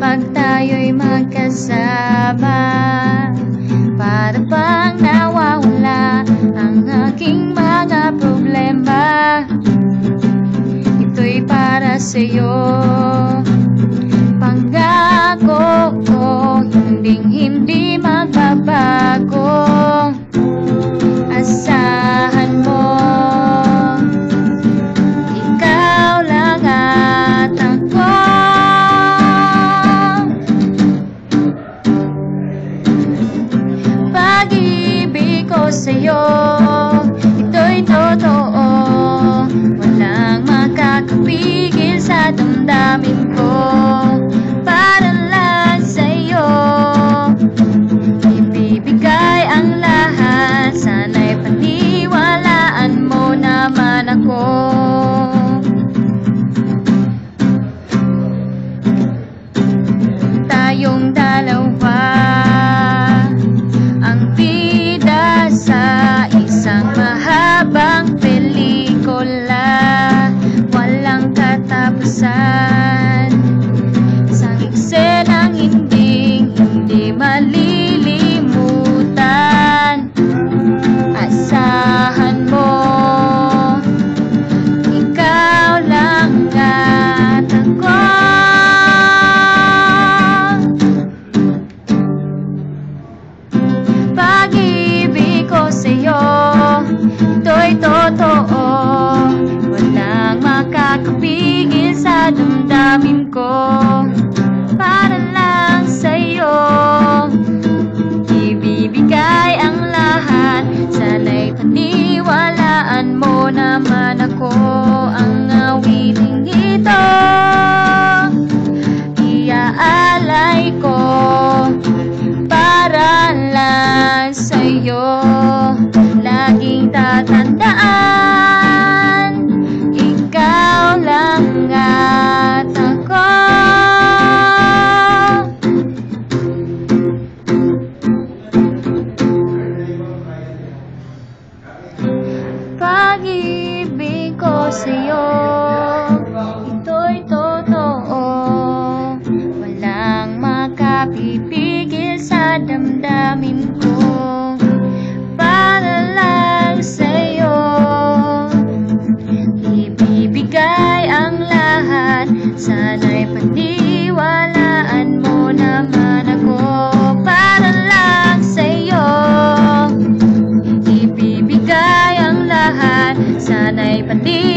Pag tayo'y magkasama, para bang nawawala ang aking mga problema. Ito'y para sa'yo, pangako ko, hindi magbabago. Asahan mo, ikaw lang at ako. Pag-ibig ko sa'yo, ito'y totoo. Walang makakapigil sa damdamin ko. Para lang sa'yo, ibibigay ang lahat. Sana'y paniwalaan mo naman ako. Tayong dalawa, ang bida sa isang mahabang pelikula. Walang katapusan, isang eksenang hindi malilimutan. Asahan mo, ikaw lang at ako. Pag-ibig ko sa'yo, ito'y totoo. Walang makakapigil sa damdamin ko. Para lang sa'yo, ibibigay ang lahat. Sana'y paniwalaan mo naman ako. Ang awiting ito, iaalay ko para lang sa'yo. Laging tatandaan, ikaw lang at ako. Pag-ibig ko sa'yo, ito'y totoo. Walang makapipigil sa damdamin ko. Para lang sa'yo, ibibigay ang lahat. Sana'y paniwalaan mo naman ako. Para lang sa'yo, ibibigay ang lahat. Sana'y paniwalaan